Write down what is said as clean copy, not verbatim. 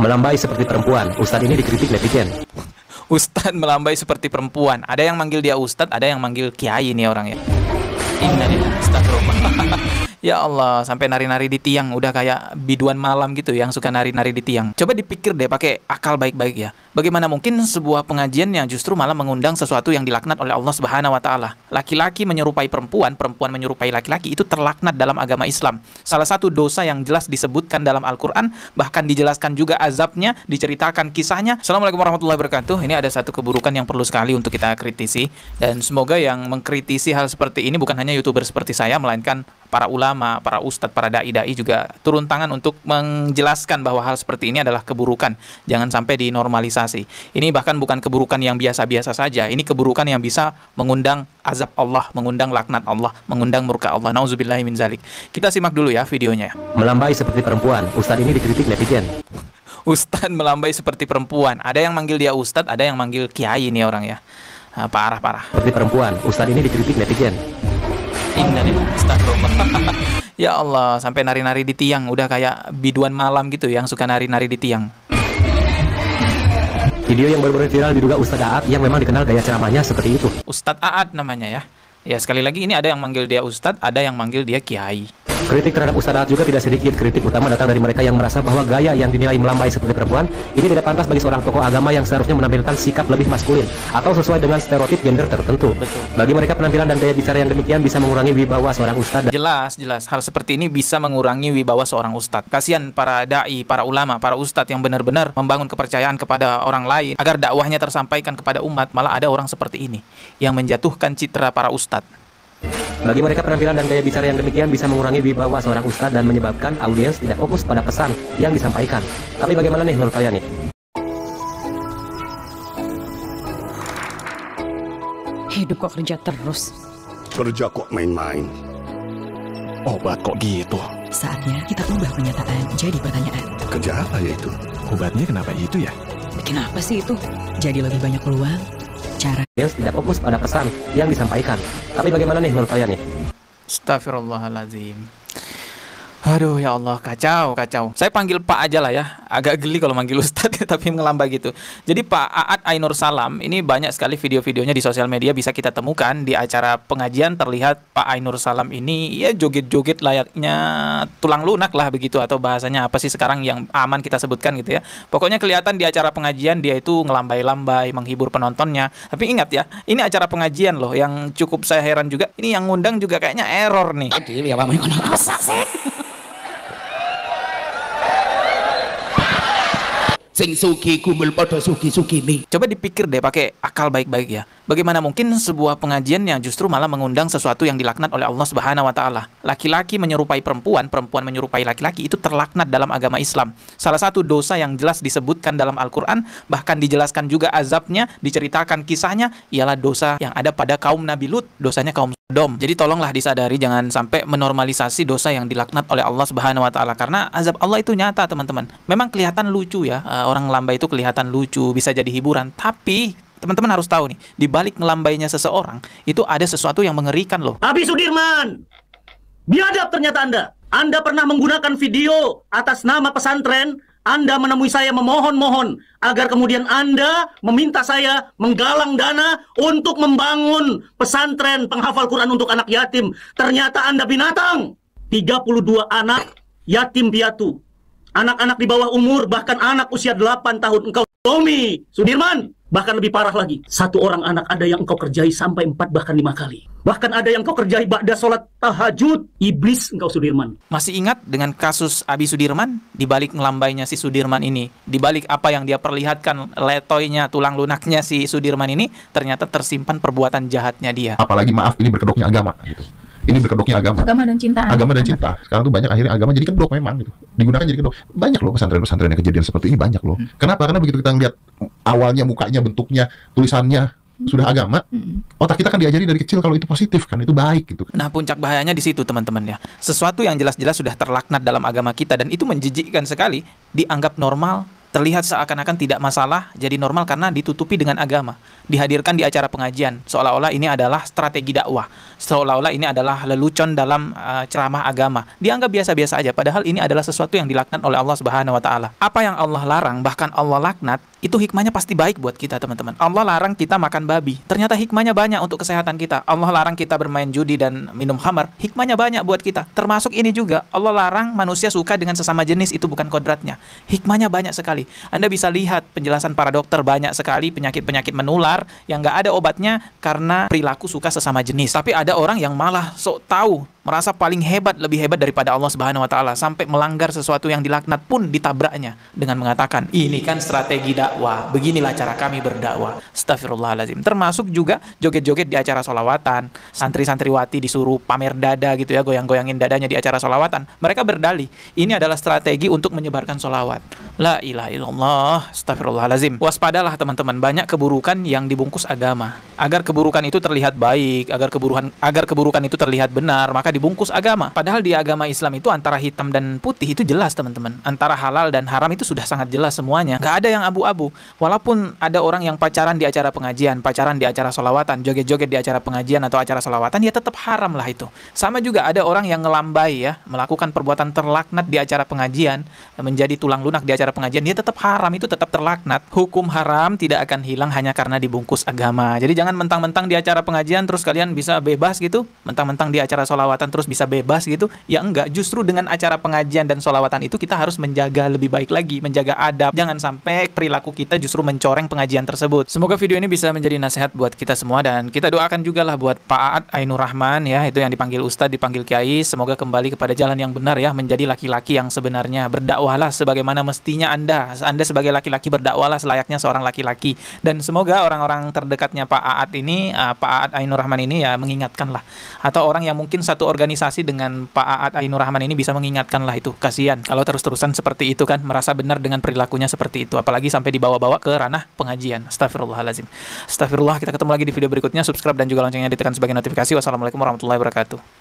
Melambai seperti perempuan, Ustadz ini dikritik netizen. Ustadz melambai seperti perempuan. Ada yang manggil dia Ustadz, ada yang manggil Kiai nih orang ya. Innalillahi, astagfirullah. Ya Allah, sampai nari-nari di tiang, udah kayak biduan malam gitu yang suka nari-nari di tiang. Coba dipikir deh pakai akal baik-baik ya. Bagaimana mungkin sebuah pengajian yang justru malah mengundang sesuatu yang dilaknat oleh Allah Subhanahu wa taala. Laki-laki menyerupai perempuan, perempuan menyerupai laki-laki, itu terlaknat dalam agama Islam. Salah satu dosa yang jelas disebutkan dalam Al-Qur'an, bahkan dijelaskan juga azabnya, diceritakan kisahnya. Assalamualaikum warahmatullahi wabarakatuh. Ini ada satu keburukan yang perlu sekali untuk kita kritisi, dan semoga yang mengkritisi hal seperti ini bukan hanya YouTuber seperti saya, melainkan para ulama, para ustadz, para dai-dai juga turun tangan untuk menjelaskan bahwa hal seperti ini adalah keburukan. Jangan sampai dinormalisasi. Ini bahkan bukan keburukan yang biasa-biasa saja. Ini keburukan yang bisa mengundang azab Allah, mengundang laknat Allah, mengundang murka Allah. Nauzubillahi min zalik. Kita simak dulu ya videonya. Melambai seperti perempuan, Ustadz ini dikritik netizen. Ustadz melambai seperti perempuan. Ada yang manggil dia ustadz, ada yang manggil kiai nih orang ya. Parah. Seperti perempuan, Ustadz ini dikritik netizen. Innalillahi, astagfirullah. Ya Allah, sampai nari-nari di tiang, udah kayak biduan malam gitu yang suka nari-nari di tiang. Video yang baru-baru viral diduga Ustadz Aat yang memang dikenal gaya ceramahnya seperti itu. Ustadz Aat namanya ya. Ya sekali lagi ini ada yang manggil dia ustadz, ada yang manggil dia kiai. Kritik terhadap Ustadz Aat juga tidak sedikit. Kritik utama datang dari mereka yang merasa bahwa gaya yang dinilai melambai seperti perempuan ini tidak pantas bagi seorang tokoh agama yang seharusnya menampilkan sikap lebih maskulin atau sesuai dengan stereotip gender tertentu. Betul. Bagi mereka penampilan dan gaya bicara yang demikian bisa mengurangi wibawa seorang ustadz. Jelas. Hal seperti ini bisa mengurangi wibawa seorang ustadz. Kasihan para dai, para ulama, para ustadz yang benar-benar membangun kepercayaan kepada orang lain agar dakwahnya tersampaikan kepada umat. Malah ada orang seperti ini yang menjatuhkan citra para ustadz. Bagi mereka penampilan dan gaya bicara yang demikian bisa mengurangi wibawa seorang ustadz dan menyebabkan audiens tidak fokus pada pesan yang disampaikan. Tapi bagaimana nih menurut kalian nih? Hidup kok kerja terus. Kerja kok main-main. Obat kok gitu? Saatnya kita ubah pernyataan jadi pertanyaan. Kerja apa ya itu? Obatnya kenapa itu ya? Kenapa sih itu? Jadi lebih banyak peluang, cara. Tidak fokus pada pesan yang disampaikan. Tapi bagaimana nih menurut kalian nih? Astagfirullahaladzim. Aduh ya Allah, kacau. Saya panggil Pak aja lah ya. Agak geli kalau manggil Ustadz tapi ngelambai gitu. Jadi Pak Aat Ainur Salam ini banyak sekali video-videonya di sosial media bisa kita temukan. Di acara pengajian terlihat Pak Ainur Salam ini ya joget-joget layaknya tulang lunak lah begitu, atau bahasanya apa sih sekarang yang aman kita sebutkan gitu ya. Pokoknya kelihatan di acara pengajian dia itu ngelambai-lambai, menghibur penontonnya. Tapi ingat ya, ini acara pengajian loh. Yang cukup saya heran juga, ini yang ngundang juga kayaknya error nih. Sing sugi kumul padha sugi-sugine. Coba dipikir deh pakai akal baik-baik ya. Bagaimana mungkin sebuah pengajian yang justru malah mengundang sesuatu yang dilaknat oleh Allah Subhanahu wa taala. Laki-laki menyerupai perempuan, perempuan menyerupai laki-laki, itu terlaknat dalam agama Islam. Salah satu dosa yang jelas disebutkan dalam Al-Qur'an, bahkan dijelaskan juga azabnya, diceritakan kisahnya, ialah dosa yang ada pada kaum Nabi Lut, dosanya kaum Sodom. Jadi tolonglah disadari, jangan sampai menormalisasi dosa yang dilaknat oleh Allah Subhanahu wa taala, karena azab Allah itu nyata, teman-teman. Memang kelihatan lucu ya. Orang ngelambai itu kelihatan lucu, bisa jadi hiburan, tapi teman-teman harus tahu nih, di balik ngelambainya seseorang itu ada sesuatu yang mengerikan loh. Abi Sudirman, biadab ternyata Anda. Anda pernah menggunakan video atas nama pesantren. Anda menemui saya memohon-mohon agar kemudian Anda meminta saya menggalang dana untuk membangun pesantren penghafal Quran untuk anak yatim. Ternyata Anda binatang. 32 anak yatim piatu. Anak-anak di bawah umur, bahkan anak usia 8 tahun. Engkau Tommy Sudirman. Bahkan lebih parah lagi, satu orang anak ada yang engkau kerjai sampai 4 bahkan 5 kali. Bahkan ada yang engkau kerjai ba'da sholat tahajud. Iblis engkau Sudirman. Masih ingat dengan kasus Abi Sudirman? Di balik ngelambainya si Sudirman ini, di balik apa yang dia perlihatkan, letoynya, tulang lunaknya si Sudirman ini, ternyata tersimpan perbuatan jahatnya dia. Apalagi maaf, ini berkedoknya agama gitu. Ini berkedoknya agama. Agama dan cinta. Agama dan cinta. Sekarang tuh banyak akhirnya agama jadi kedok memang gitu. Digunakan jadi kedok. Banyak loh pesantren-pesantren yang kejadian seperti ini, banyak loh. Kenapa? Karena begitu kita ngeliat awalnya, mukanya, bentuknya, tulisannya sudah agama, otak kita kan diajari dari kecil kalau itu positif kan, itu baik gitu. Nah, puncak bahayanya di situ teman-teman ya. Sesuatu yang jelas-jelas sudah terlaknat dalam agama kita dan itu menjijikkan sekali, dianggap normal, terlihat seakan-akan tidak masalah, jadi normal karena ditutupi dengan agama. Dihadirkan di acara pengajian, seolah-olah ini adalah strategi dakwah, seolah-olah ini adalah lelucon dalam ceramah agama. Dianggap biasa-biasa aja, padahal ini adalah sesuatu yang dilaknat oleh Allah Subhanahu wa taala. Apa yang Allah larang, bahkan Allah laknat, itu hikmahnya pasti baik buat kita, teman-teman. Allah larang kita makan babi, ternyata hikmahnya banyak untuk kesehatan kita. Allah larang kita bermain judi dan minum khamar, hikmahnya banyak buat kita. Termasuk ini juga, Allah larang manusia suka dengan sesama jenis, itu bukan kodratnya. Hikmahnya banyak sekali. Anda bisa lihat penjelasan para dokter, banyak sekali penyakit-penyakit menular yang nggak ada obatnya karena perilaku suka sesama jenis. Tapi ada orang yang malah sok tahu, merasa paling hebat, lebih hebat daripada Allah Subhanahu wa taala, sampai melanggar sesuatu yang dilaknat pun ditabraknya dengan mengatakan, "Ini kan strategi dakwah. Beginilah cara kami berdakwah." Astagfirullahalazim. Termasuk juga joget-joget di acara sholawatan. Santri-santriwati disuruh pamer dada gitu ya, goyang-goyangin dadanya di acara sholawatan. Mereka berdalih, ini adalah strategi untuk menyebarkan sholawat. La ilaha illallah. Astagfirullahalazim. Waspadalah teman-teman, banyak keburukan yang dibungkus agama. Agar keburukan itu terlihat baik, agar keburukan itu terlihat benar, maka dibungkus agama. Padahal di agama Islam itu antara hitam dan putih itu jelas, teman-teman. Antara halal dan haram itu sudah sangat jelas semuanya. Gak ada yang abu-abu. Walaupun ada orang yang pacaran di acara pengajian, pacaran di acara sholawatan, joget-joget di acara pengajian atau acara sholawatan, ya tetap haram lah itu. Sama juga ada orang yang ngelambai ya, melakukan perbuatan terlaknat di acara pengajian, menjadi tulang lunak di acara pengajian, dia tetap haram, itu tetap terlaknat. Hukum haram tidak akan hilang hanya karena dibungkus agama. Jadi jangan mentang-mentang di acara pengajian terus kalian bisa bebas gitu, mentang-mentang di acara sholawatan terus bisa bebas gitu. Ya enggak, justru dengan acara pengajian dan sholawatan itu kita harus menjaga lebih baik lagi, menjaga adab. Jangan sampai perilaku kita justru mencoreng pengajian tersebut. Semoga video ini bisa menjadi nasihat buat kita semua, dan kita doakan juga lah buat Pak Aat Ainur Rahman ya, itu yang dipanggil Ustadz, dipanggil Kiai. Semoga kembali kepada jalan yang benar ya, menjadi laki-laki yang sebenarnya. Berdakwahlah sebagaimana mestinya Anda sebagai laki-laki berdakwahlah selayaknya seorang laki-laki. Dan semoga orang-orang terdekatnya Pak Aat ini, Pak Aat Ainur Rahman ini ya, mengingatkanlah, atau orang yang mungkin satu organisasi dengan Pak Aat Ainur Rahman ini bisa mengingatkanlah itu. Kasihan kalau terus-terusan seperti itu kan, merasa benar dengan perilakunya seperti itu, apalagi sampai dibawa-bawa ke ranah pengajian. Astagfirullahalazim. Astagfirullah. Kita ketemu lagi di video berikutnya. Subscribe dan juga loncengnya ditekan sebagai notifikasi. Wassalamualaikum warahmatullahi wabarakatuh.